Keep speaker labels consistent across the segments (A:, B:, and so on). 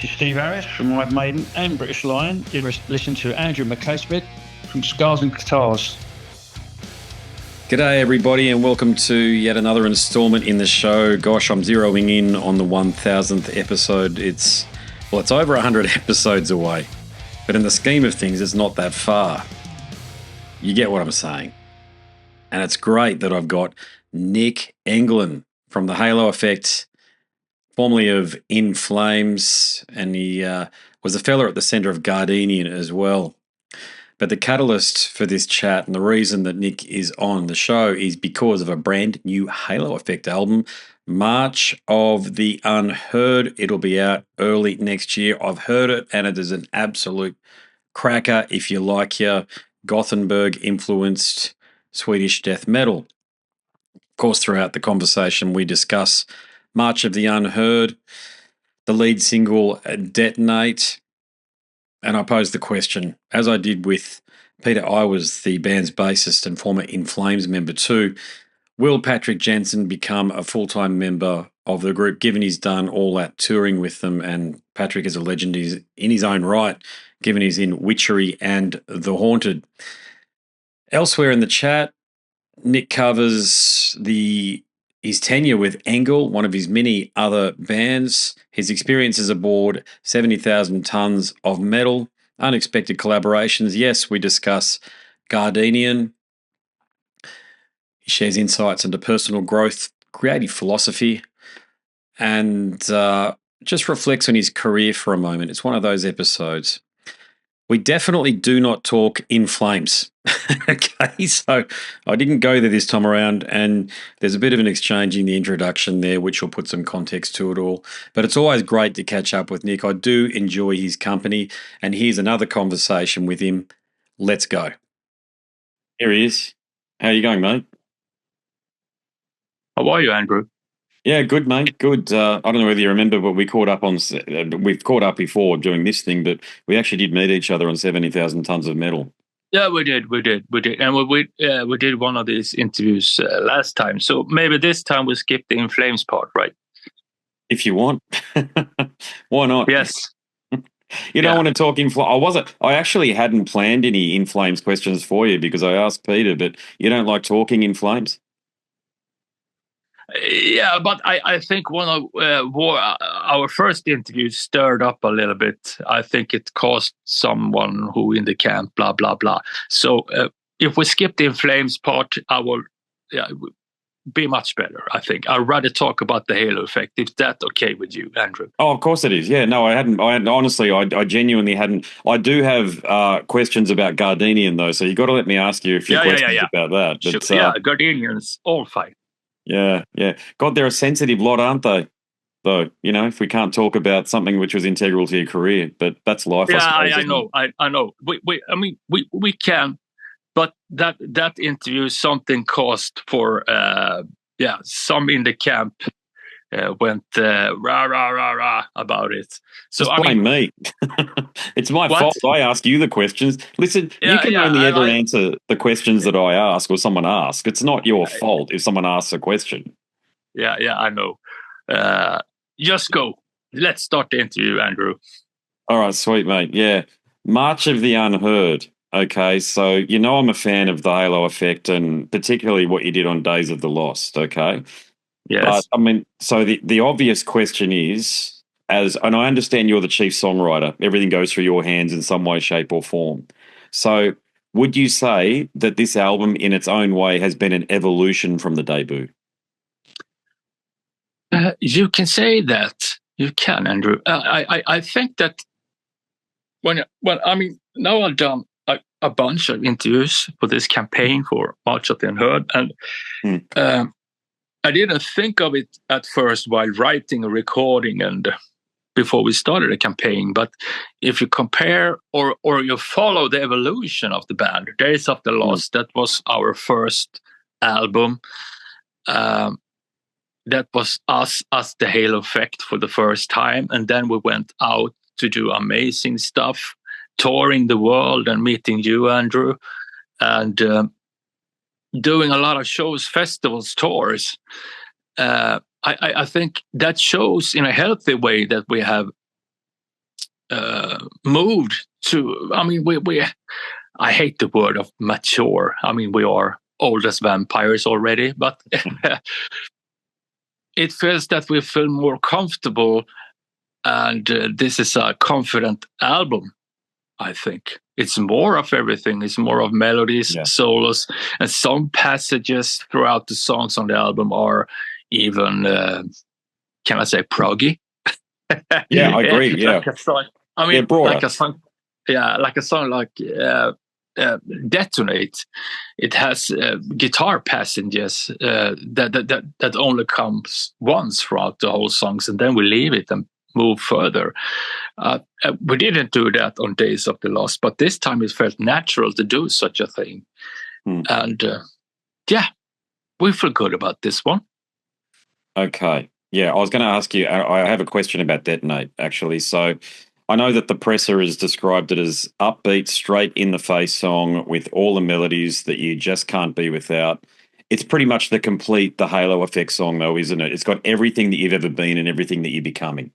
A: This is Steve Harris from Iron Maiden and British Lion. You're listening to Andrew McCaskett from Scars and Guitars.
B: G'day everybody and welcome to yet another instalment in the show. Gosh, I'm zeroing in on the 1000th episode. It's over 100 episodes away. But in the scheme of things, it's not that far. You get what I'm saying. And it's great that I've got Niclas Engelin from the Halo Effect, formerly of In Flames, and he was a fella at the centre of Gardenian as well. But the catalyst for this chat and the reason that Nick is on the show is because of a brand new Halo Effect album, March of the Unheard. It'll be out early next year. I've heard it and it is an absolute cracker if you like your Gothenburg-influenced Swedish death metal. Of course, throughout the conversation, we discuss March of the Unheard, the lead single, Detonate, and I posed the question, as I did with Peter Iwers, the band's bassist and former In Flames member too, will Patrik Jensen become a full-time member of the group, given he's done all that touring with them, and Patrik is a legend in his own right, given he's in Witchery and The Haunted. Elsewhere in the chat, Nick covers his tenure with Engel, one of his many other bands, his experiences aboard 70,000 tons of metal, unexpected collaborations. Yes, we discuss Gardenian. He shares insights into personal growth, creative philosophy, and just reflects on his career for a moment. It's one of those episodes. We definitely do not talk In Flames. Okay, so I didn't go there this time around, and there's a bit of an exchange in the introduction there, which will put some context to it all. But it's always great to catch up with Nick. I do enjoy his company, and here's another conversation with him. Let's go. Here he is. How are you going, mate?
C: How are you, Andrew?
B: Yeah, good, mate. Good. I don't know whether you remember, but we've caught up before doing this thing, but we actually did meet each other on 70,000 tons of metal.
C: Yeah, we did, and we did one of these interviews last time. So maybe this time we skip the In Flames part, right?
B: If you want, why not?
C: Yes.
B: You don't want to talk In Flames. I actually hadn't planned any In Flames questions for you because I asked Peter, but you don't like talking In Flames.
C: Yeah, but I think one of our first interviews stirred up a little bit. I think it caused someone who in the camp, blah, blah, blah. So if we skip the In Flames part, I will be much better, I think. I'd rather talk about the Halo Effect. Is that okay with you, Andrew?
B: Oh, of course it is. Yeah, no, I genuinely hadn't. I do have questions about Gardenian, though, so you got to let me ask you a few questions about that.
C: But, Gardenian's all fine.
B: Yeah. God, they're a sensitive lot, aren't they? Though, if we can't talk about something which was integral to your career, but that's life.
C: Yeah, I know. I know. We can, but that interview something cost for some in the camp went rah about it. So
B: just blame me. It's my fault. I ask you the questions. Listen, you can only ever answer the questions that I ask or someone asks. It's not your fault if someone asks a question.
C: Yeah, I know. Just go. Let's start the interview, Andrew.
B: All right, sweet, mate. Yeah. March of the Unheard. Okay, so I'm a fan of the Halo Effect and particularly what you did on Days of the Lost, okay?
C: Yes.
B: But, so the obvious question is, and I understand you're the chief songwriter, everything goes through your hands in some way, shape or form. So would you say that this album in its own way has been an evolution from the debut?
C: You can say that. You can, Andrew. I think that now I've done a bunch of interviews for this campaign for March of the Unheard, and I didn't think of it at first while writing or recording and before we started the campaign. But if you compare or you follow the evolution of the band, Days of the Lost, that was our first album. That was us, the Halo Effect for the first time. And then we went out to do amazing stuff, touring the world and meeting you, Andrew, and doing a lot of shows, festivals, tours. I think that shows in a healthy way that we have moved to. I mean, we. I hate the word of mature. I mean, we are old as vampires already, but it feels that we feel more comfortable, and this is a confident album. I think it's more of everything. It's more of melodies, solos, and some passages throughout the songs on the album are even, can I say, proggy?
B: Yeah, I agree. Yeah,
C: like a song, I mean,
B: broader.
C: like a song. Yeah, like a song like Detonate. It has guitar passages that only comes once throughout the whole songs, and then we leave it and move further. We didn't do that on Days of the Lost, but this time it felt natural to do such a thing. And we feel good about this one.
B: Okay. Yeah, I was going to ask you, I have a question about Detonate, actually. So I know that the presser has described it as upbeat, straight-in-the-face song with all the melodies that you just can't be without. It's pretty much the Halo Effect song, though, isn't it? It's got everything that you've ever been and everything that you're becoming.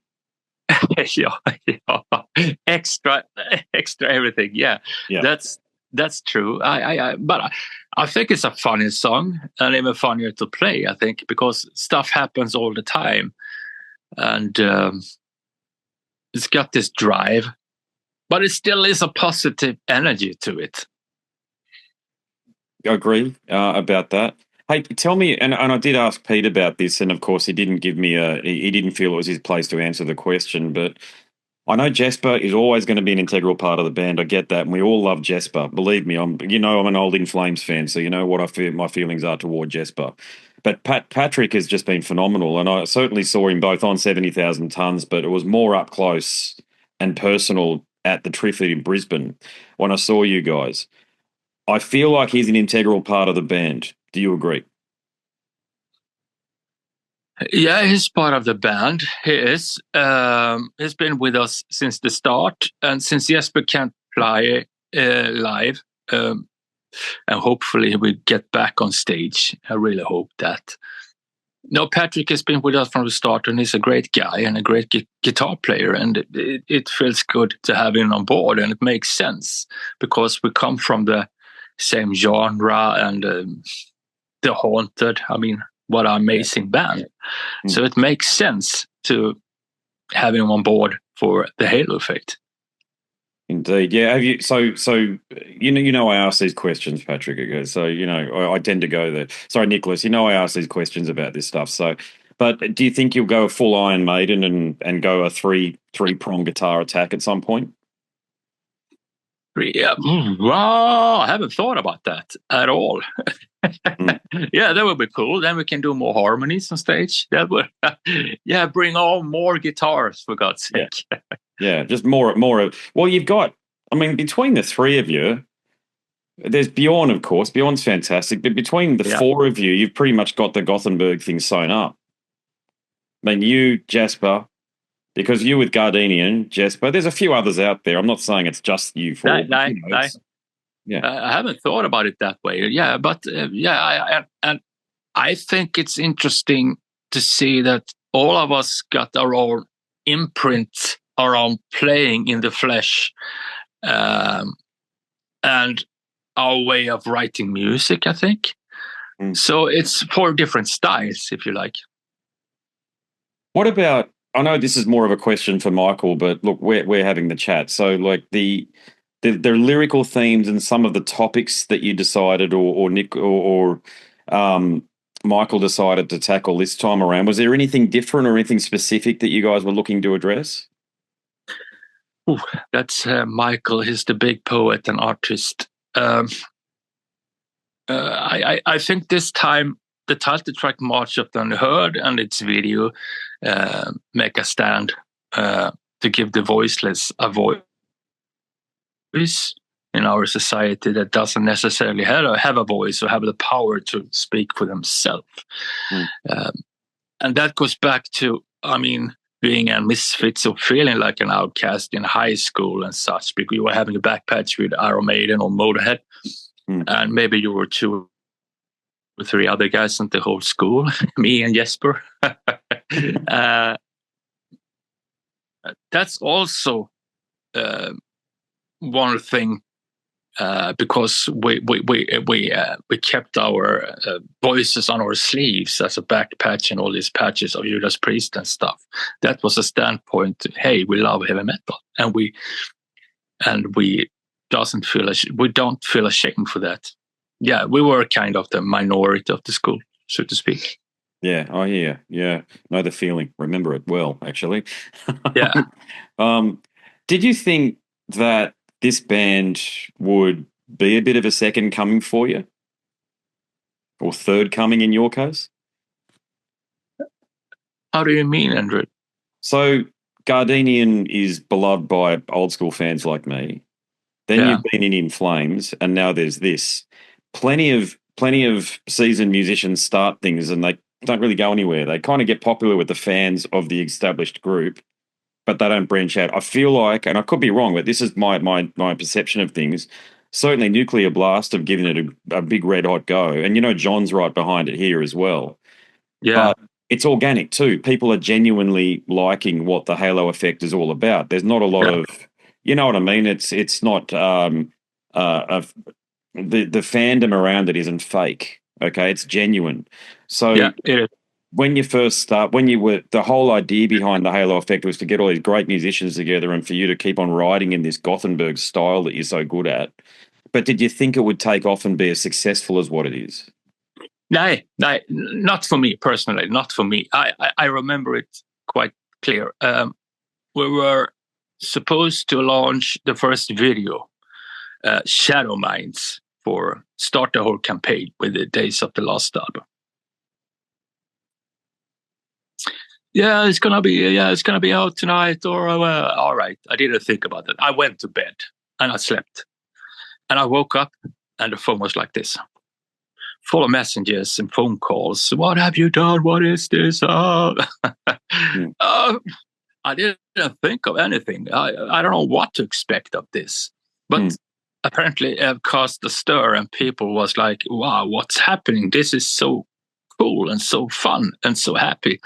C: yeah. Extra everything. Yeah. That's true. But I think it's a funny song and even funnier to play, I think, because stuff happens all the time. And it's got this drive, but it still is a positive energy to it.
B: I agree about that. Hey, tell me, and I did ask Pete about this, and of course he didn't give me he didn't feel it was his place to answer the question, but I know Jesper is always going to be an integral part of the band. I get that, and we all love Jesper. Believe me, I'm an old In Flames fan, so you know what my feelings are toward Jesper. But Patrik has just been phenomenal, and I certainly saw him both on 70,000 Tons, but it was more up close and personal at the Triffid in Brisbane when I saw you guys. I feel like he's an integral part of the band. Do you agree?
C: Yeah, he's part of the band. He is. He's been with us since the start, and since Jesper can't play live, and hopefully he will get back on stage. I really hope that. No, Patrik has been with us from the start, and he's a great guy and a great guitar player, and it feels good to have him on board, and it makes sense because we come from the same genre and the Haunted. I mean, what an amazing band. So it makes sense to have him on board for the Halo Effect.
B: Indeed, yeah. Have you? So you know, I ask these questions, Patrik. So I tend to go there. Sorry, Niclas. I ask these questions about this stuff. So, but do you think you'll go a full Iron Maiden and go a three-prong guitar attack at some point?
C: Yeah. Wow, I haven't thought about that at all. Yeah, that would be cool. Then we can do more harmonies on stage. That would, bring on more guitars, for God's sake.
B: Yeah, just more. Well, you've got, I mean, between the three of you, there's Bjorn, of course. Bjorn's fantastic. But between the four of you, you've pretty much got the Gothenburg thing sewn up. I mean, you, Jesper, because you with Gardenian, Jesper, there's a few others out there. I'm not saying it's just you four.
C: Yeah, I haven't thought about it that way. Yeah, but I think it's interesting to see that all of us got our own imprint, our own playing in the flesh, and our way of writing music, I think. So it's 4 different styles, if you like.
B: What about, I know this is more of a question for Michael, but look, we're having the chat. So like the lyrical themes and some of the topics that you decided or Nick or Michael decided to tackle this time around, was there anything different or anything specific that you guys were looking to address?
C: Ooh, that's Michael. He's the big poet and artist. I think this time the title track March of the Unheard and its video make a stand to give the voiceless a voice in our society that doesn't necessarily have a voice or have the power to speak for themselves. And that goes back to, I mean, being a misfit, so feeling like an outcast in high school and such, because you were having a back patch with Iron Maiden or Motorhead, and maybe you were 2 or 3 other guys in the whole school, me and Jesper. That's also one thing. Because we kept our voices on our sleeves as a back patch and all these patches of Judas Priest and stuff. That was a standpoint. Hey, we love heavy metal, and we don't feel ashamed for that. Yeah, we were kind of the minority of the school, so to speak.
B: Yeah, I hear. Yeah, know the feeling. Remember it well, actually.
C: Yeah.
B: Did you think that this band would be a bit of a second coming for you? Or third coming in your case?
C: How do you mean, Andrew?
B: So Gardenian is beloved by old school fans like me. Then you've been in Flames, and now there's this. Plenty of seasoned musicians start things and they don't really go anywhere. They kind of get popular with the fans of the established group, but they don't branch out. I feel like, and I could be wrong, but this is my perception of things. Certainly, Nuclear Blast have given it a big red hot go, and John's right behind it here as well.
C: Yeah,
B: but it's organic too. People are genuinely liking what the Halo effect is all about. There's not a lot of, you know what I mean. It's not the fandom around it isn't fake. Okay, it's genuine. So when you first start, the whole idea behind the Halo effect was to get all these great musicians together and for you to keep on riding in this Gothenburg style that you're so good at. But did you think it would take off and be as successful as what it is?
C: No, not for me personally. Not for me. I remember it quite clear. We were supposed to launch the first video, Shadow Minds, for start the whole campaign with the Days of the Lost album. It's gonna be out tonight. Or all right. I didn't think about it. I went to bed and I slept, and I woke up and the phone was like this, full of messages and phone calls. What have you done? What is this? I didn't think of anything. I don't know what to expect of this, but apparently it caused a stir, and people was like, "Wow, what's happening? This is so cool and so fun and so happy."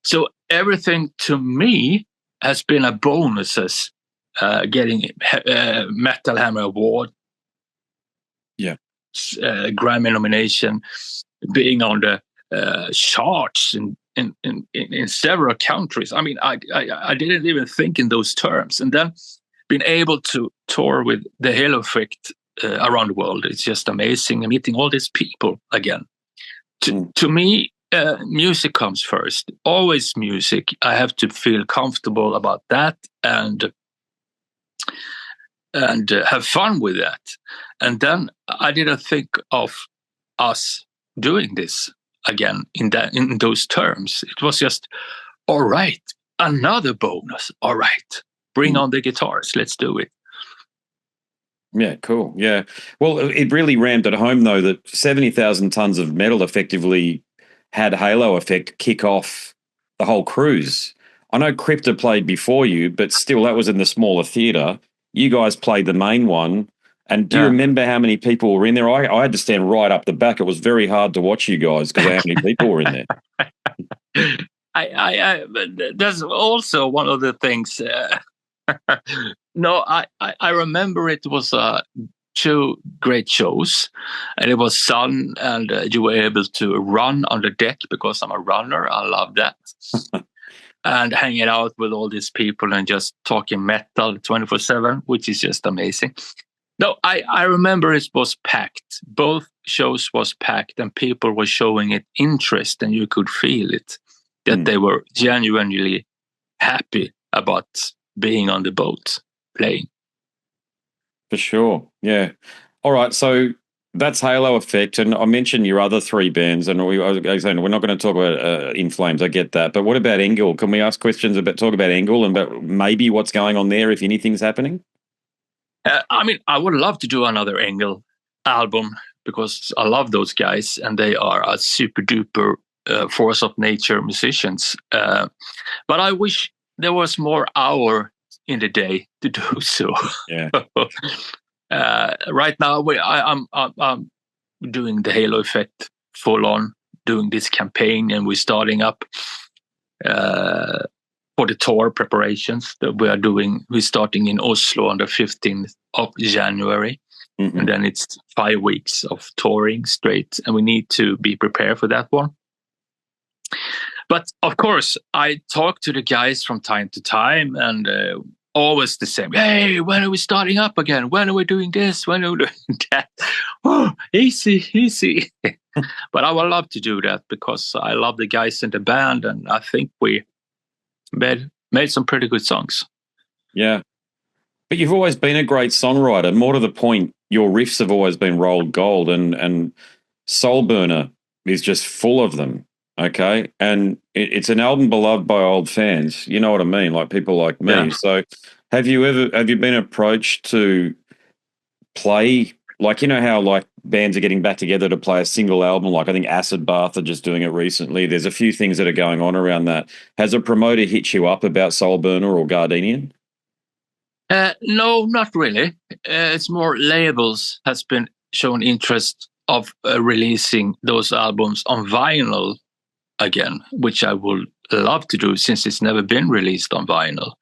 C: So everything to me has been a bonus as getting Metal Hammer Award.
B: Yeah.
C: Grammy nomination, being on the charts in several countries. I mean, I didn't even think in those terms. And then being able to tour with the Halo Effect around the world, it's just amazing. And meeting all these people again. To me, music comes first. Always music. I have to feel comfortable about that and have fun with that. And then I didn't think of us doing this again in those terms. It was just, all right, another bonus. All right, bring on the guitars. Let's do it.
B: Yeah, cool. Yeah. Well, it really rammed it home, though, that 70,000 tons of metal effectively had Halo Effect kick off the whole cruise. I know Crypta played before you, but still that was in the smaller theatre. You guys played the main one. And do you remember how many people were in there? I had to stand right up the back. It was very hard to watch you guys because how many people were in there.
C: That's also one of the things. No, I remember it was 2 great shows, and it was sun, and you were able to run on the deck because I'm a runner. I love that. And hanging out with all these people and just talking metal 24/7, which is just amazing. No, I remember it was packed. Both shows was packed, and people were showing it interest, and you could feel it, that they were genuinely happy about being on the boat playing.
B: For sure, yeah. All right, so that's Halo Effect, and I mentioned your other 3 bands, and we're not going to talk about In Flames. I get that, but what about Engel? Can we ask questions talk about Engel and about maybe what's going on there, if anything's happening?
C: I mean, I would love to do another Engel album because I love those guys, and they are a super duper force of nature musicians. But I wish there was more hour in the day to do so.
B: Yeah.
C: Right now, I'm doing the Halo Effect full on, doing this campaign, and we're starting up for the tour preparations that we are doing. We're starting in Oslo on the 15th of January.
B: Mm-hmm.
C: And then it's 5 weeks of touring straight. And we need to be prepared for that one. But of course, I talk to the guys from time to time, and always the same. Hey, when are we starting up again? When are we doing this? When are we doing that? Oh, easy. But I would love to do that because I love the guys in the band, and I think we made some pretty good songs.
B: Yeah. But you've always been a great songwriter. More to the point, your riffs have always been rolled gold, and Soul Burner is just full of them. Okay. And it's an album beloved by old fans. You know what I mean? Like people like me.
C: Yeah.
B: So have you been approached to play, like, you know how like bands are getting back together to play a single album? Like I think Acid Bath are just doing it recently. There's a few things that are going on around that. Has a promoter hit you up about Soul Burner or Gardenian?
C: No, not really. It's more labels has been shown interest of releasing those albums on vinyl again, which I would love to do since it's never been released on vinyl.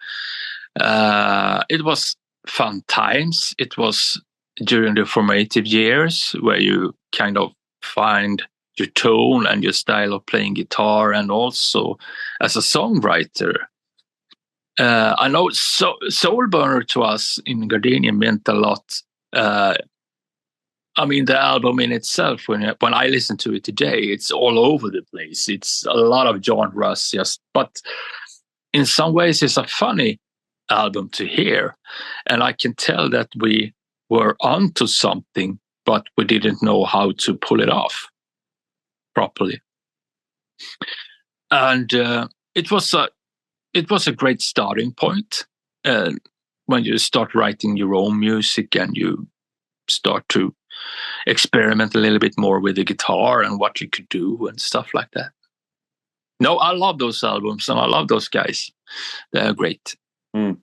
C: It was fun times. It was during the formative years where you kind of find your tone and your style of playing guitar, and also as a songwriter. I know Soul Burner to us in Gardenian meant a lot. I mean, the album in itself, when I listen to it today, it's all over the place. It's a lot of genres, but in some ways, it's a funny album to hear. And I can tell that we were onto something, but we didn't know how to pull it off properly. And it was a great starting point when you start writing your own music and you start to experiment a little bit more with the guitar and what you could do and stuff like that. No, I love those albums and I love those guys. They're great.
B: Mm.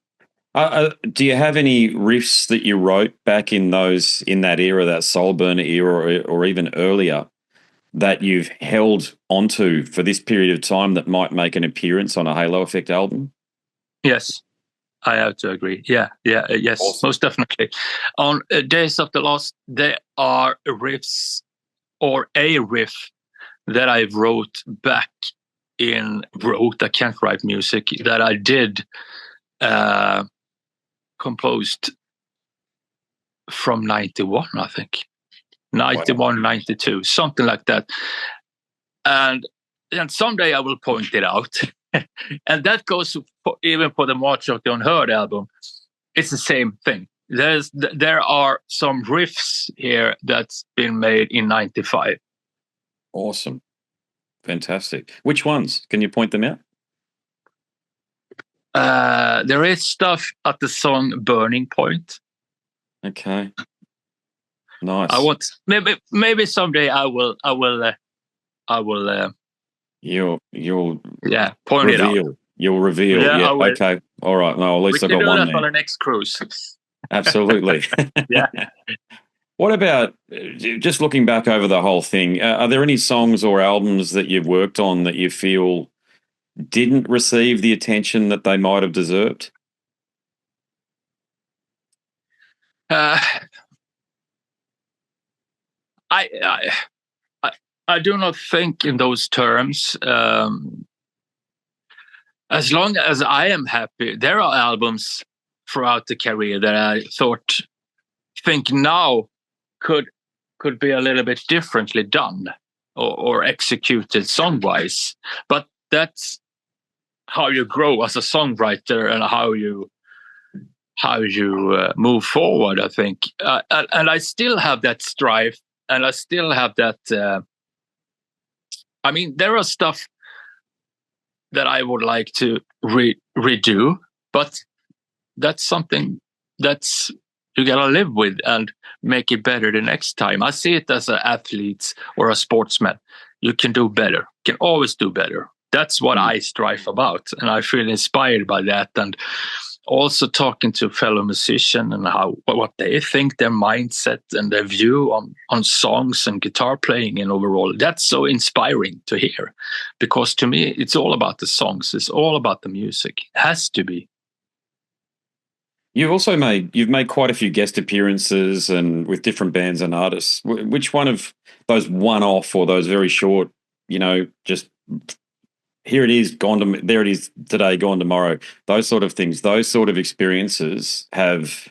B: Do you have any riffs that you wrote back in that era, that Soul Burner era, or even earlier, that you've held onto for this period of time that might make an appearance on a Halo Effect album?
C: Yes, I have to agree. Yes, awesome. Most definitely. On Days of the Lost, there are riffs or a riff that I I can't write music, that I did composed from 91, I think. 91, 92, something like that. And someday I will point it out. And that goes even for the March of the Unheard album. It's the same thing. There are some riffs here that's been made in 95.
B: Awesome. Fantastic. Which ones? Can you point them out?
C: There is stuff at the song Burning Point.
B: Okay. Nice.
C: I want maybe someday I will
B: You'll
C: point
B: reveal.
C: it out.
B: You'll reveal. Yeah. Okay. All right. No, at least I got one there. We can do that
C: on the next cruise.
B: Absolutely.
C: Yeah.
B: What about, just looking back over the whole thing, are there any songs or albums that you've worked on that you feel didn't receive the attention that they might have deserved?
C: I do not think in those terms. As long as I am happy, there are albums throughout the career that I think now could be a little bit differently done or executed song-wise. But that's how you grow as a songwriter and how you move forward, I think. And I still have that strife, and I still have that. I mean, there are stuff that I would like to redo, but that's something that's you gotta live with and make it better the next time. I see it as an athlete or a sportsman. You can do better. You can always do better. That's what I strive about, and I feel inspired by that. And also talking to fellow musicians and what they think, their mindset and their view on songs and guitar playing and overall. That's so inspiring to hear, because to me it's all about the songs. It's all about the music. It has to be.
B: You've made quite a few guest appearances and with different bands and artists. Which one of those one-off or those very short, just here it is, there it is today, gone tomorrow, those sort of things, those sort of experiences have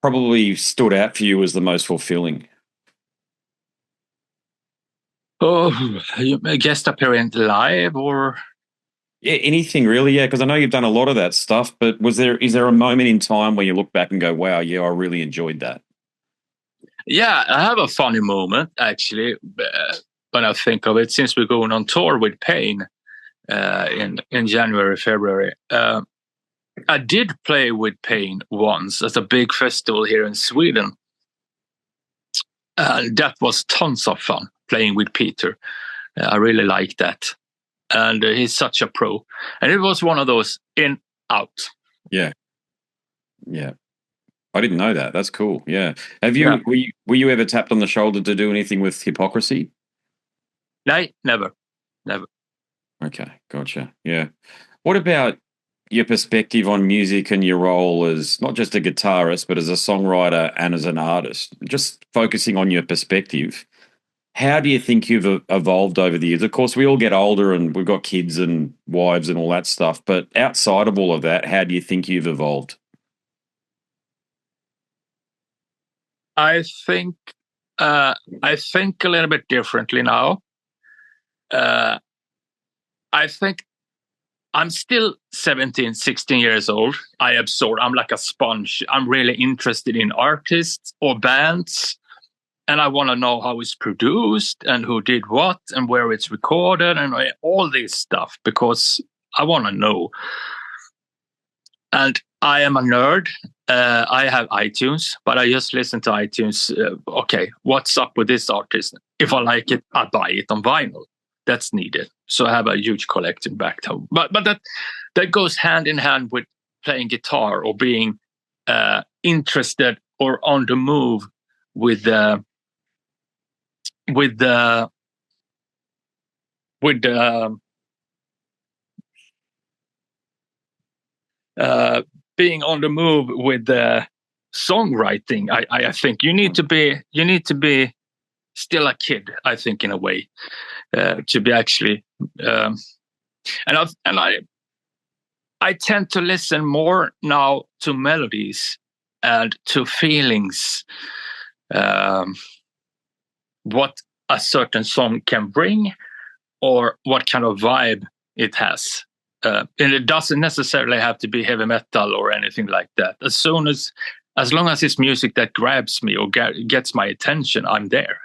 B: probably stood out for you as the most fulfilling?
C: Oh, a guest appearance live or?
B: Yeah, anything really, yeah, because I know you've done a lot of that stuff, but is there a moment in time where you look back and go, wow, yeah, I really enjoyed that?
C: Yeah, I have a funny moment, actually, when I think of it, since we're going on tour with Pain in January, February. I did play with Pain once at a big festival here in Sweden. That was tons of fun, playing with Peter. I really liked that. And he's such a pro. And it was one of those in, out.
B: Yeah. Yeah. I didn't know that. That's cool. Yeah. Were you ever tapped on the shoulder to do anything with Hypocrisy?
C: No, never.
B: Okay, gotcha. Yeah. What about your perspective on music and your role as not just a guitarist, but as a songwriter and as an artist? Just focusing on your perspective, how do you think you've evolved over the years? Of course, we all get older and we've got kids and wives and all that stuff, but outside of all of that, how do you think you've evolved?
C: I think a little bit differently now. I think I'm still 17, 16 years old. I'm like a sponge. I'm really interested in artists or bands, and I want to know how it's produced and who did what and where it's recorded and all this stuff, because I want to know. And I am a nerd. I have iTunes, but I just listen to iTunes. Okay, what's up with this artist? If I like it, I buy it on vinyl. That's needed. So I have a huge collection back home. But that goes hand in hand with playing guitar or being interested or on the move with being on the move with songwriting. I think you need to be still a kid, I think, in a way, to be actually I tend to listen more now to melodies and to feelings, what a certain song can bring or what kind of vibe it has. And it doesn't necessarily have to be heavy metal or anything like that. As long as it's music that grabs me or gets my attention, I'm there.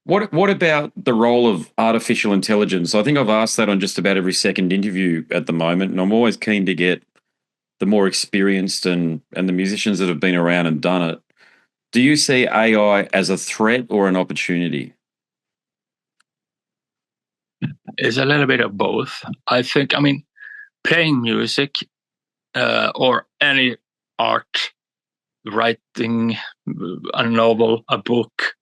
B: What about the role of artificial intelligence? I think I've asked that on just about every second interview at the moment, and I'm always keen to get the more experienced and the musicians that have been around and done it. Do you see AI as a threat or an opportunity?
C: It's a little bit of both. I think, playing music or any art, writing a novel, a book,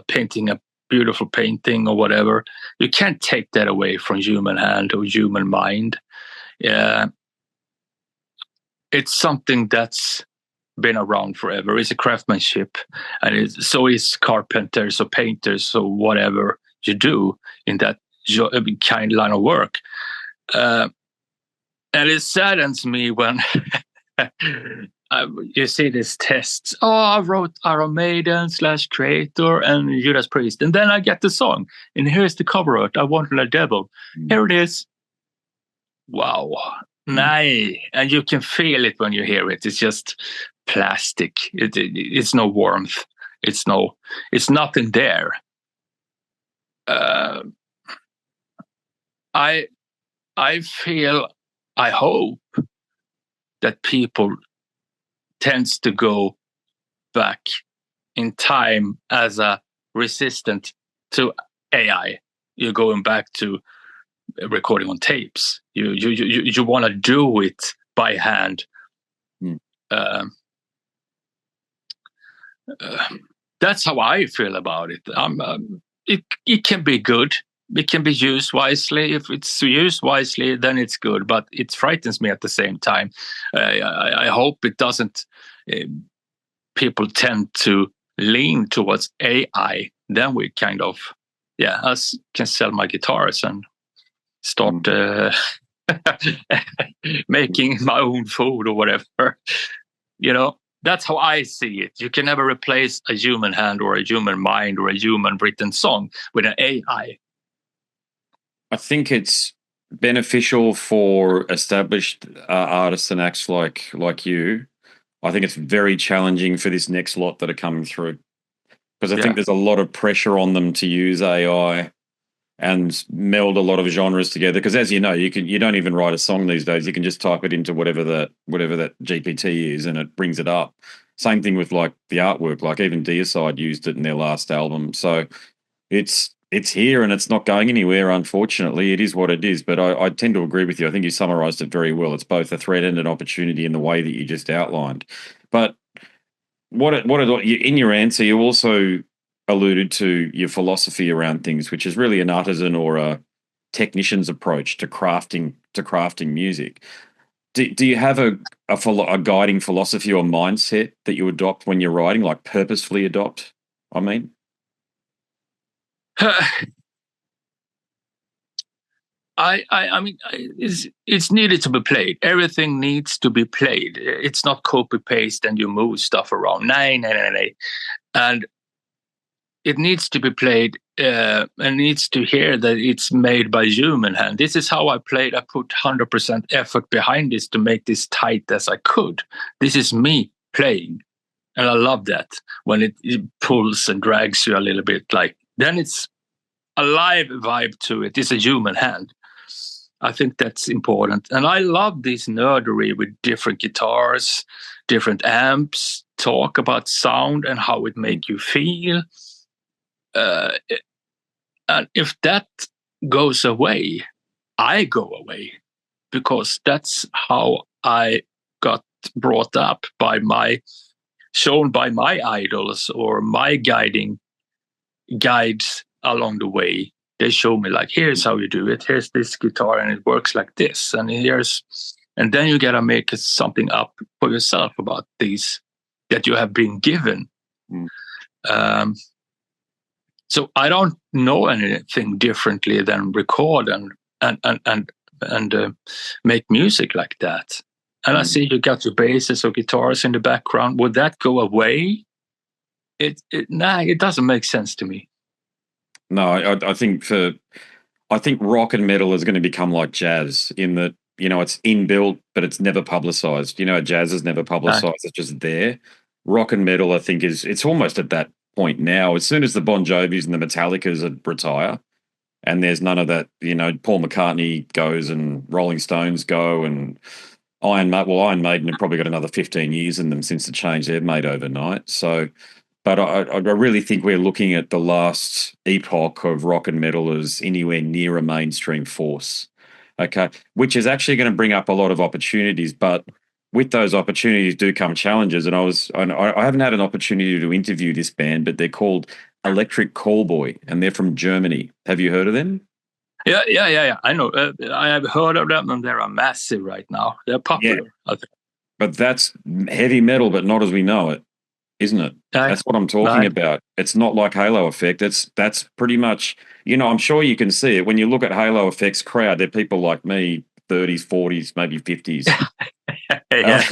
C: painting a beautiful painting or whatever, you can't take that away from human hand or human mind. It's something that's been around forever. It's a craftsmanship, and so is carpenters or painters or whatever you do in that kind of line of work. And it saddens me when you see these tests. Oh, I wrote Iron Maiden / Creator and Judas Priest, and then I get the song, and here's the cover art. I wanted a devil. Here it is. Wow. Nay. And you can feel it when you hear it. It's just plastic. It's no warmth. It's nothing there. I hope that people tends to go back in time as a resistant to AI. You're going back to recording on tapes. You want to do it by hand. That's how I feel about it. It can be good. It can be used wisely. If it's used wisely, then it's good. But it frightens me at the same time. I hope it doesn't. People tend to lean towards AI. Then we kind of, I can sell my guitars and start making my own food or whatever. That's how I see it. You can never replace a human hand or a human mind or a human written song with an AI.
B: I think it's beneficial for established artists and acts like you. I think it's very challenging for this next lot that are coming through, because I think there's a lot of pressure on them to use AI and meld a lot of genres together. Because as you know, you don't even write a song these days. You can just type it into whatever that GPT is, and it brings it up. Same thing with like the artwork. Like even Deicide used it in their last album. So it's here and it's not going anywhere. Unfortunately, it is what it is. But I tend to agree with you. I think you summarised it very well. It's both a threat and an opportunity in the way that you just outlined. But in your answer, you also alluded to your philosophy around things, which is really an artisan or a technician's approach to crafting music. Do you have a guiding philosophy or mindset that you adopt when you're writing, like purposefully adopt? I mean,
C: I mean, it's needed to be played. Everything needs to be played. It's not copy paste and you move stuff around. No. And it needs to be played and needs to hear that it's made by human hand. This is how I played. I put 100% effort behind this to make this tight as I could. This is me playing. And I love that when it pulls and drags you a little bit. Like, then it's a live vibe to it. It's a human hand. I think that's important. And I love this nerdery with different guitars, different amps, talk about sound and how it make you feel. And if that goes away, I go away, because that's how I got brought up shown by my idols or my guides along the way. They show me like, here's how you do it. Here's this guitar and it works like this. And then you gotta make something up for yourself about these that you have been given. So I don't know anything differently than record and make music like that. And I see you got your basses or guitars in the background. Would that go away? It doesn't make sense to me.
B: No, I think rock and metal is going to become like jazz in that, it's inbuilt, but it's never publicized. Jazz is never publicized. It's just there. Rock and metal, I think, it's almost at that point now. As soon as the Bon Jovis and the Metallicas retire, and there's none of that, Paul McCartney goes and Rolling Stones go, and Iron Maiden have probably got another 15 years in them since the change they've made overnight. So, but I really think we're looking at the last epoch of rock and metal as anywhere near a mainstream force, okay, which is actually going to bring up a lot of opportunities. But with those opportunities do come challenges. And I haven't had an opportunity to interview this band, but they're called Electric Callboy, and they're from Germany. Have you heard of them?
C: Yeah. I know. I have heard of them, and they're massive right now. They're popular. Yeah.
B: But that's heavy metal, but not as we know it, isn't it? That's what I'm talking about. It's not like Halo Effect. That's pretty much, I'm sure you can see it when you look at Halo Effect's crowd. They're people like me, 30s, 40s, maybe 50s. Yeah.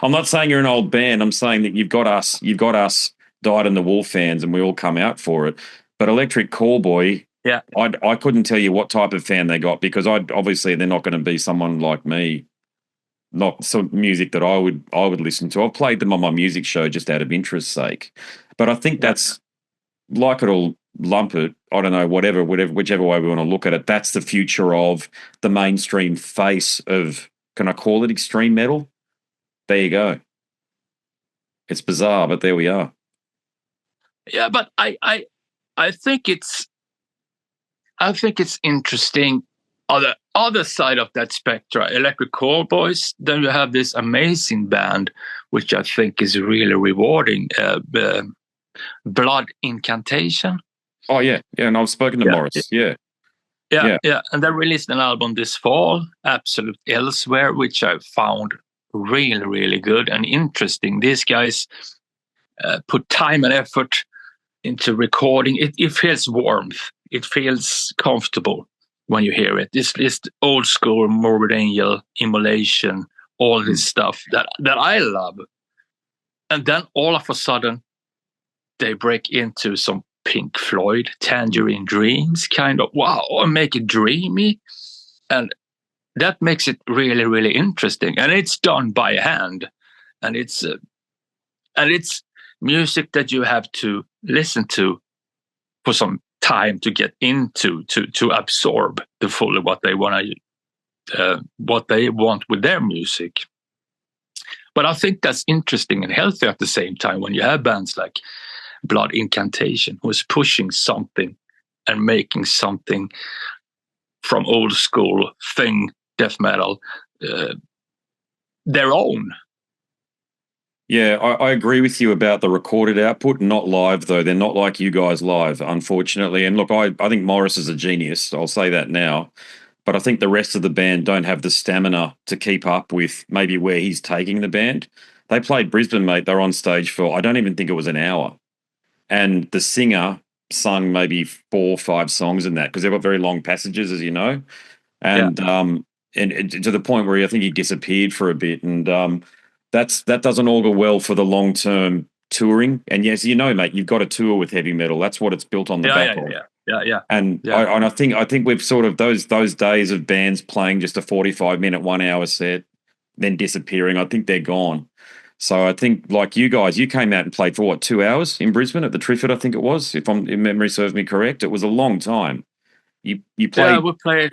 B: I'm not saying you're an old band. I'm saying that you've got us Dyed in the Wool fans, and we all come out for it. But Electric Callboy, I couldn't tell you what type of fan they got, because obviously they're not going to be someone like me, not some music that I would listen to. I've played them on my music show just out of interest's sake. But I think that's, like it or lump it, I don't know, whichever way we want to look at it, that's the future of the mainstream face of, can I call it extreme metal? There you go. It's bizarre, but there we are.
C: Yeah, but I think it's interesting on the other side of that spectrum, Electric Callboys, then you have this amazing band, which I think is really rewarding, Blood Incantation.
B: Oh, yeah. Yeah, and I've spoken to Morris. Yeah.
C: Yeah. And they released an album this fall, Absolute Elsewhere, which I found really, really good and interesting. These guys put time and effort into recording. It feels warmth. It feels comfortable when you hear it. This is old school Morbid Angel, Immolation, all this stuff that I love. And then all of a sudden, they break into some Pink Floyd, Tangerine Dreams, kind of, wow, or make it dreamy. And that makes it really, really interesting. And it's done by hand. And it's music that you have to listen to for some time to get into, to absorb the fully what they want with their music. But I think that's interesting and healthy at the same time when you have bands like Blood Incantation, who is pushing something and making something from old school thing, death metal, their own.
B: Yeah, I agree with you about the recorded output, not live, though. They're not like you guys live, unfortunately. And look, I think Morris is a genius. I'll say that now. But I think the rest of the band don't have the stamina to keep up with maybe where he's taking the band. They played Brisbane, mate. They're on stage for, I don't even think it was an hour. And the singer sung maybe 4 or 5 songs in that because they've got very long passages, as you know. And and to the point where I think he disappeared for a bit. And that doesn't augur well for the long-term touring. And yes, you know, mate, you've got to tour with heavy metal. That's what it's built on the back of.
C: Yeah.
B: And I think we've sort of those days of bands playing just a 45-minute, 1 hour set, then disappearing. I think they're gone. So I think like you guys, you came out and played for what, 2 hours in Brisbane at the Triffid, I think it was, if memory serves me correct. It was a long time. You played.
C: Yeah, we played.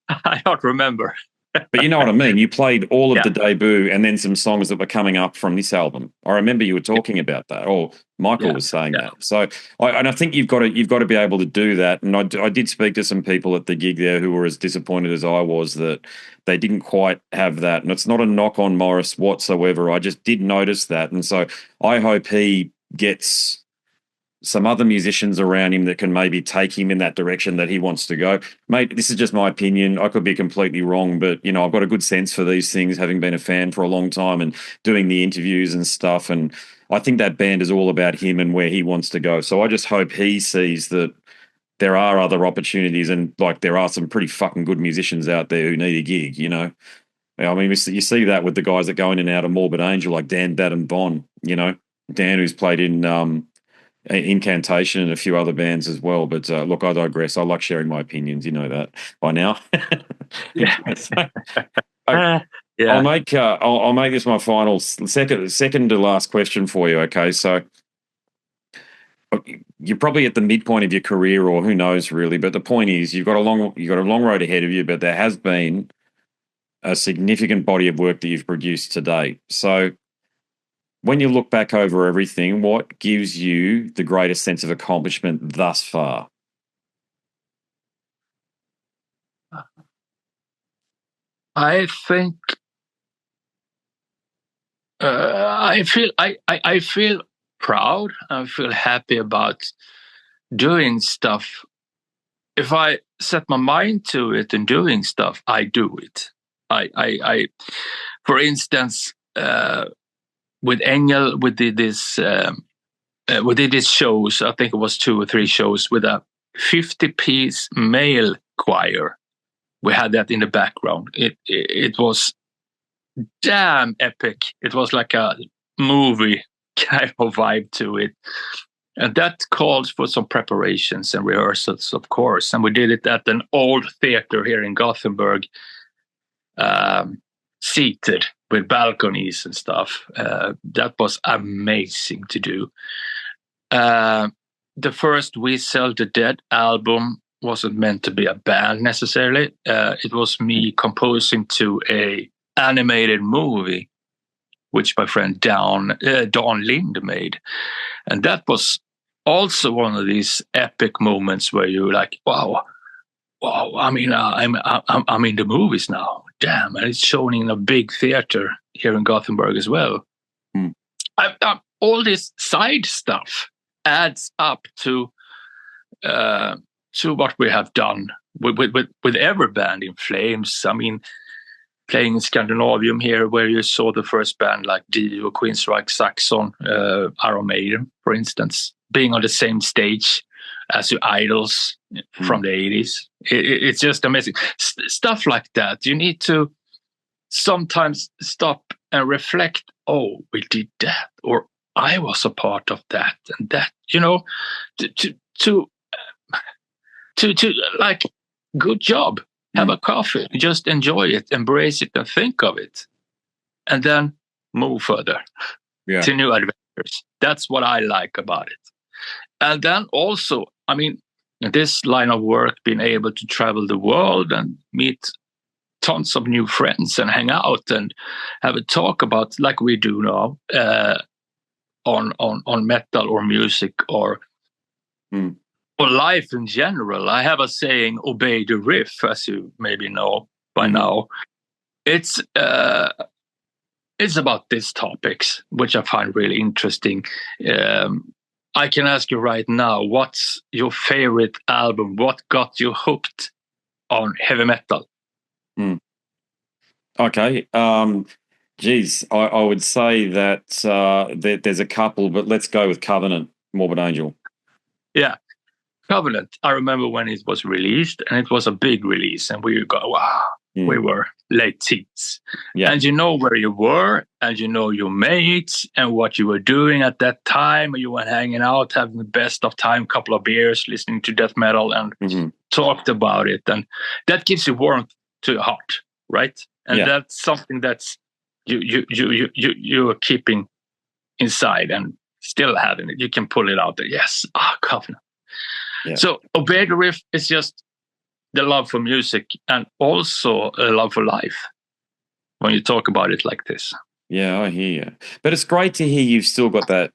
C: I don't remember.
B: But you know what I mean? You played all of the debut and then some songs that were coming up from this album. I remember you were talking about that, or Michael was saying that. So I think you've got to be able to do that. And I did speak to some people at the gig there who were as disappointed as I was that they didn't quite have that. And it's not a knock on Morris whatsoever. I just did notice that. And so I hope he gets some other musicians around him that can maybe take him in that direction that he wants to go. Mate, this is just my opinion. I could be completely wrong, but, you know, I've got a good sense for these things, having been a fan for a long time and doing the interviews and stuff. And I think that band is all about him and where he wants to go. So I just hope he sees that there are other opportunities and, like, there are some pretty fucking good musicians out there who need a gig, you know. I mean, you see that with the guys that go in and out of Morbid Angel, like Dan, Dad and Bon, you know. Dan, who's played in Incantation and a few other bands as well. But look, I digress. I like sharing my opinions. You know that by now. I'll make this my final second to last question for you. Okay, so you're probably at the midpoint of your career, or who knows, really. But the point is, you've got a long road ahead of you. But there has been a significant body of work that you've produced to date. So, when you look back over everything, what gives you the greatest sense of accomplishment thus far?
C: I think I feel proud. I feel happy about doing stuff. If I set my mind to it and doing stuff, I do it. I for instance, with Engel, we did these shows. I think it was 2 or 3 shows with a 50-piece male choir. We had that in the background. It was damn epic. It was like a movie kind of vibe to it. And that calls for some preparations and rehearsals, of course. And we did it at an old theater here in Gothenburg, seated with balconies and stuff. That was amazing to do. The first We Sell the Dead album wasn't meant to be a band necessarily. It was me composing to a animated movie, which my friend Don Lind made. And that was also one of these epic moments where you're like, wow, wow, I mean, I'm in the movies now. Damn, and it's shown in a big theater here in Gothenburg as well.
B: Mm.
C: All this side stuff adds up to what we have done with every band in Flames. I mean, playing in Scandinavium here, where you saw the first band like Dio, Queensryche, Saxon, Iron Maiden, for instance, being on the same stage as your idols from the 80s. It's just amazing. Stuff like that. You need to sometimes stop and reflect, oh, we did that, or I was a part of that, and that, to like, good job. Have a coffee, just enjoy it, embrace it, and think of it. And then move further to new adventures. That's what I like about it. And then also, I mean, this line of work, being able to travel the world and meet tons of new friends and hang out and have a talk about, like we do now, on metal or music or life in general. I have a saying, obey the riff, as you maybe know by now. It's about these topics, which I find really interesting. I can ask you right now, what's your favorite album? What got you hooked on heavy metal?
B: Okay. Geez, I would say that there's a couple, but let's go with Covenant, Morbid Angel.
C: Yeah. Covenant, I remember when it was released, and it was a big release, and we were late teens.
B: Yeah.
C: And you know where you were, and you know your mates, and what you were doing at that time. You were hanging out, having the best of time, couple of beers, listening to death metal, and talked about it. And that gives you warmth to your heart, right? And that's something that's you're keeping inside and still having it. You can pull it out there. Yes, Covenant. Yeah. So Obey the Riff is just the love for music and also a love for life when you talk about it like this.
B: Yeah, I hear you. But it's great to hear you've still got that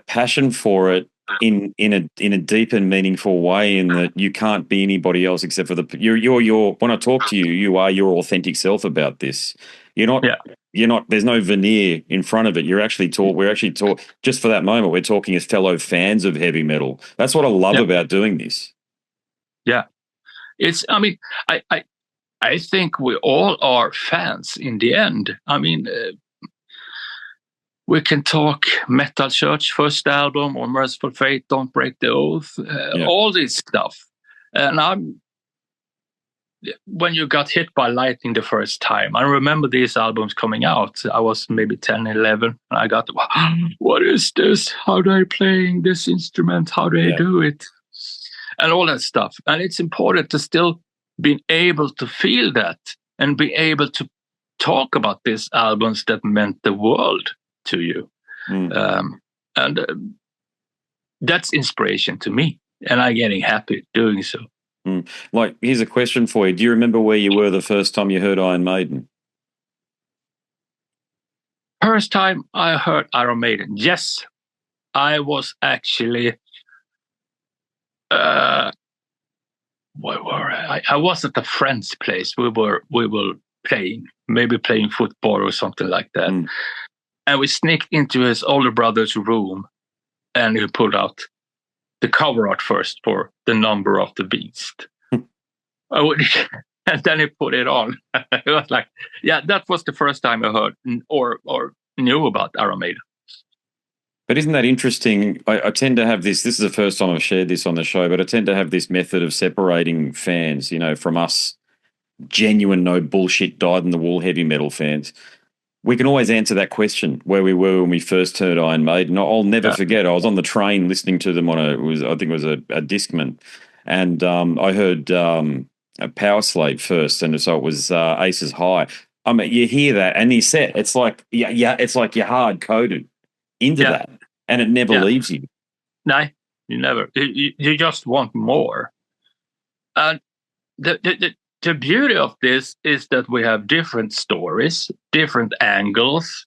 B: passion for it in a deep and meaningful way, in that you can't be anybody else except for you're when I talk to you, you are your authentic self about this. You're not, there's no veneer in front of it. We're actually just for that moment, we're talking as fellow fans of heavy metal. That's what I love about doing this.
C: Yeah. I mean, I think we all are fans in the end. I mean, we can talk Metal Church first album or Merciful Fate, Don't Break the Oath, all this stuff. And when you got hit by lightning the first time, I remember these albums coming out. I was maybe 10, 11, and I got, what is this? How do I play this instrument? How do I do it? And all that stuff. And it's important to still be able to feel that and be able to talk about these albums that meant the world to you. And that's inspiration to me. And I'm getting happy doing so.
B: Like, here's a question for you. Do you remember where you were the first time you heard Iron Maiden?
C: First time I heard Iron Maiden, yes. I was actually... where were I? I was at a friend's place. We were playing football or something like that. And we sneaked into his older brother's room, and he pulled out the cover art first for The Number of the Beast. And then he put it on. It was like, that was the first time I heard or knew about Iron Maiden.
B: But isn't that interesting? I tend to have this is the first time I've shared this on the show, but I tend to have this method of separating fans, from us genuine, no bullshit, dyed-in-the-wool heavy metal fans. We can always answer that question, where we were when we first heard Iron Maiden. I'll never forget, I was on the train listening to them I think it was a Discman, and I heard a Power Slave first, and so it was Aces High. I mean, you hear that, and he said, it's like it's like you're hard-coded into that, and it never leaves you.
C: No, you never. You just want more. And the beauty of this is that we have different stories, different angles.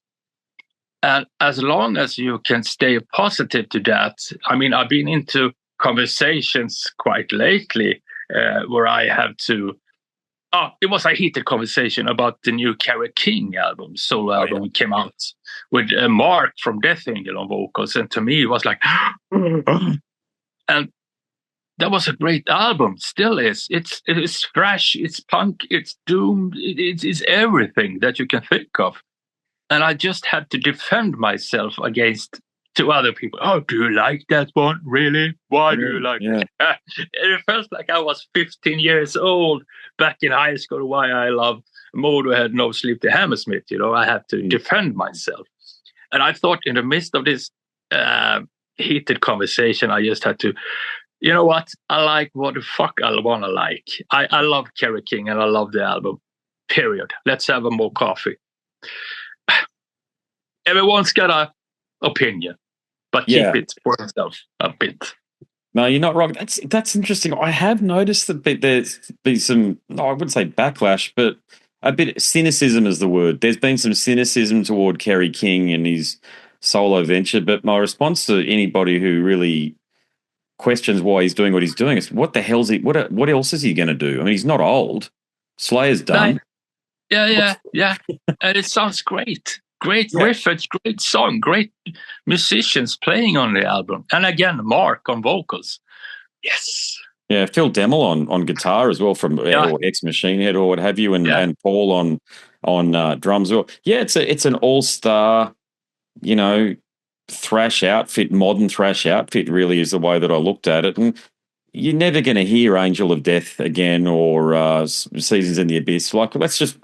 C: And as long as you can stay positive to that, I mean, I've been into conversations quite lately, where I have to. Oh, it was a heated conversation about the new Carrie King solo album came out with Mark from Death Engel on vocals, and to me it was like, and that was a great album. Still is. It is thrash. It's punk. It's doom. It's everything that you can think of. And I just had to defend myself against two other people. Oh, do you like that one? Really? Why do you like it? It felt like I was 15 years old back in high school. Why I love Motorhead, No Sleep to Hammersmith. I had to defend myself. And I thought in the midst of this heated conversation, I just had to, you know what? I like what the fuck I want to like. I love Carrie King and I love the album. Period. Let's have a more coffee. Everyone's got an opinion, but keep it for yourself a bit.
B: No, you're not wrong. That's interesting. I have noticed that there's been some, I wouldn't say backlash, but a bit cynicism is the word. There's been some cynicism toward Kerry King and his solo venture, but my response to anybody who really questions why he's doing what he's doing is, what the hell's he? What else is he going to do? I mean, he's not old. Slayer's done.
C: Yeah. And it sounds great. Great riffage, great song, great musicians playing on the album. And again, Mark on vocals. Yes.
B: Yeah, Phil Demmel on guitar as well from or Ex Machine Head or what have you, and Paul on drums as well. Yeah, it's an all-star, thrash outfit, modern thrash outfit really is the way that I looked at it. And you're never going to hear Angel of Death again or Seasons in the Abyss. Like, let's just,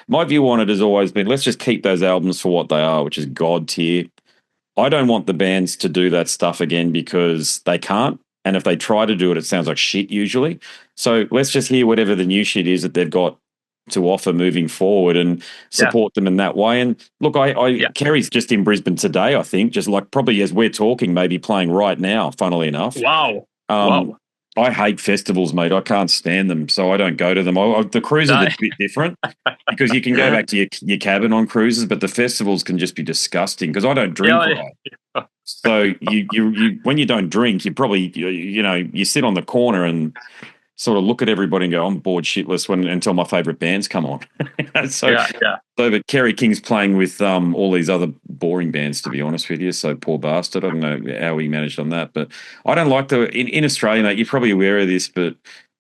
B: my view on it has always been, let's just keep those albums for what they are, which is God tier. I don't want the bands to do that stuff again because they can't. And if they try to do it, it sounds like shit usually. So let's just hear whatever the new shit is that they've got to offer moving forward and support them in that way. And look, Kerry's just in Brisbane today, I think, just like probably as we're talking, maybe playing right now, funnily enough.
C: Wow.
B: I hate festivals, mate. I can't stand them, so I don't go to them. The cruises are a bit different because you can go back to your cabin on cruises, but the festivals can just be disgusting because I don't drink right. So you when you don't drink, you probably you sit on the corner and sort of look at everybody and go, I'm bored shitless until my favourite bands come on. But Kerry King's playing with all these other boring bands, to be honest with you. So poor bastard. I don't know how he managed on that. But I don't like in Australia, mate, you're probably aware of this, but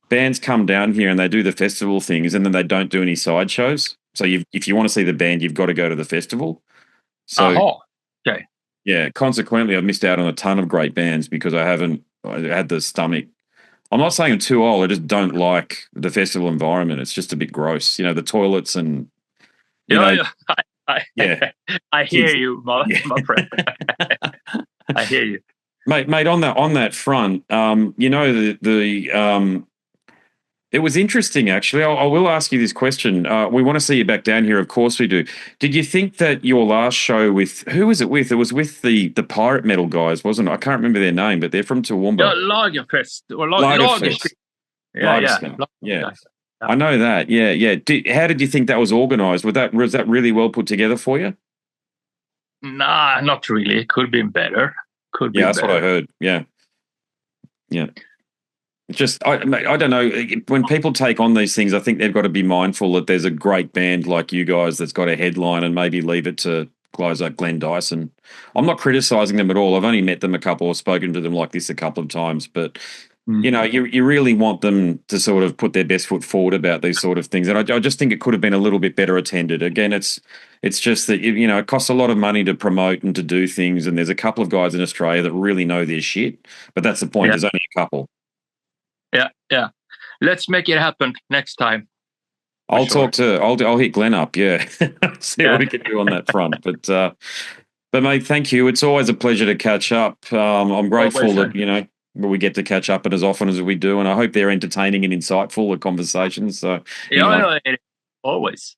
B: bands come down here and they do the festival things and then they don't do any side shows. So if you want to see the band, you've got to go to the festival. So yeah, consequently, I've missed out on a ton of great bands because I had the stomach. I'm not saying I'm too old. I just don't like the festival environment. It's just a bit gross. The toilets and
C: I hear you, my friend. I hear you,
B: mate. On that front, it was interesting actually. I will ask you this question. We want to see you back down here, of course we do. Did you think that your last show who was it with? It was with the pirate metal guys, wasn't it? I can't remember their name, but they're from Toowoomba.
C: Lagerfest or
B: Lagerfest. Yeah. I know that. Yeah. How did you think that was organised? Was that really well put together for you?
C: Nah, not really. It could have been better.
B: That's what I heard. Yeah. Just, I don't know. When people take on these things, I think they've got to be mindful that there's a great band like you guys that's got a headline and maybe leave it to guys like Glenn Dyson. I'm not criticising them at all. I've only met them a couple or spoken to them like this a couple of times, but you really want them to sort of put their best foot forward about these sort of things. And I just think it could have been a little bit better attended. Again, it's just that, it costs a lot of money to promote and to do things. And there's a couple of guys in Australia that really know their shit, but that's the point. There's only a couple.
C: Yeah. Let's make it happen next time.
B: I'll hit Glenn up. Yeah. See what we can do on that front. But mate, thank you. It's always a pleasure to catch up. I'm grateful that, we get to catch up as often as we do. And I hope they're entertaining and insightful, the conversations. So,
C: always.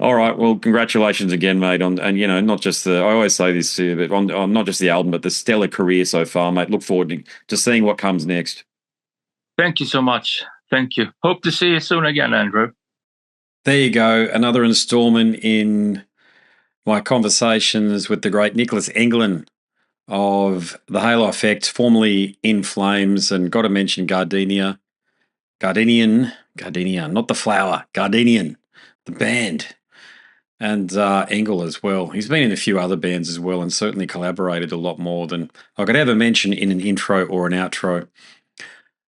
B: All right. Well, congratulations again, mate. Not just I always say this to you, but on not just the album, but the stellar career so far, mate. Look forward to seeing what comes next.
C: Thank you so much. Thank you. Hope to see you soon again, Andrew.
B: There you go. Another installment in my conversations with the great Niclas Engelin of the Halo Effect, formerly In Flames, and got to mention Gardenian, not the flower, Gardenian, the band, and Engel as well. He's been in a few other bands as well and certainly collaborated a lot more than I could ever mention in an intro or an outro.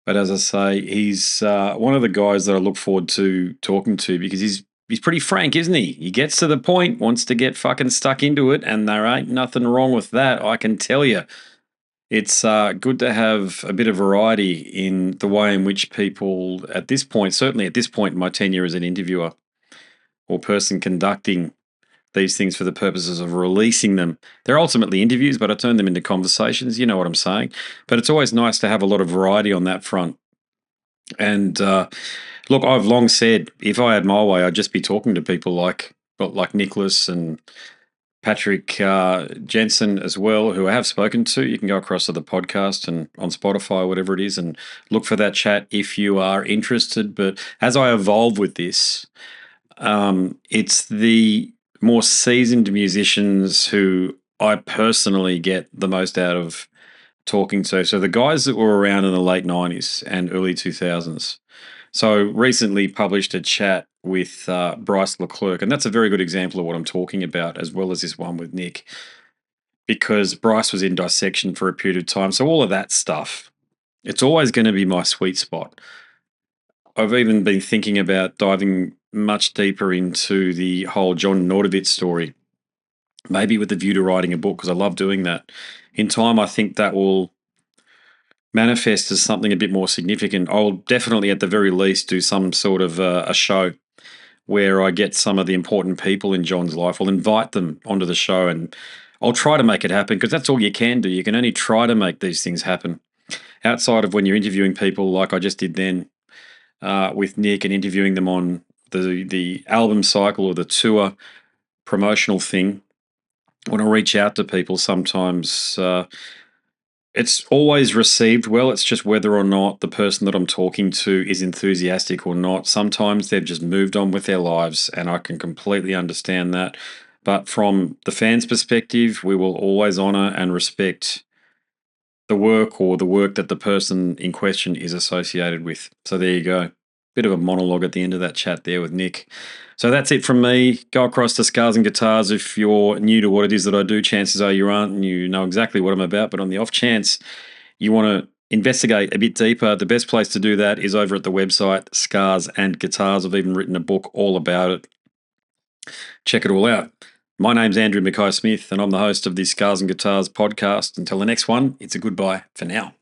B: But as I say, he's one of the guys that I look forward to talking to because he's pretty frank, isn't he? He gets to the point, wants to get fucking stuck into it, and there ain't nothing wrong with that, I can tell you. It's good to have a bit of variety in the way in which people at this point, certainly at this point in my tenure as an interviewer or person conducting these things for the purposes of releasing them. They're ultimately interviews, but I turn them into conversations. You know what I'm saying? But it's always nice to have a lot of variety on that front. And look, I've long said if I had my way, I'd just be talking to people like Niclas and Patrik Jensen as well, who I have spoken to. You can go across to the podcast and on Spotify or whatever it is and look for that chat if you are interested. But as I evolve with this, it's the more seasoned musicians who I personally get the most out of talking to. So the guys that were around in the late 90s and early 2000s. So recently published a chat with Bryce Leclerc, and that's a very good example of what I'm talking about, as well as this one with Nick, because Bryce was in Dissection for a period of time. So all of that stuff, it's always going to be my sweet spot. I've even been thinking about diving much deeper into the whole John Nordovitz story, maybe with the view to writing a book, because I love doing that. In time, I think that will manifest as something a bit more significant. I'll definitely, at the very least, do some sort of a show where I get some of the important people in John's life. I'll invite them onto the show and I'll try to make it happen, because that's all you can do. You can only try to make these things happen. Outside of when you're interviewing people like I just did then with Nick and interviewing them on the album cycle or the tour promotional thing, when I reach out to people, sometimes it's always received well. It's just whether or not the person that I'm talking to is enthusiastic or not. Sometimes they've just moved on with their lives, and I can completely understand that. But from the fans' perspective, we will always honour and respect the work or the work that the person in question is associated with. So there you go. Bit of a monologue at the end of that chat there with Nick. So that's it from me. Go across to Scars and Guitars if you're new to what it is that I do. Chances are you aren't, and you know exactly what I'm about. But on the off chance you want to investigate a bit deeper, the best place to do that is over at the website Scars and Guitars. I've even written a book all about it. Check it all out. My name's Andrew Mackay-Smith, and I'm the host of the Scars and Guitars podcast. Until the next one, it's a goodbye for now.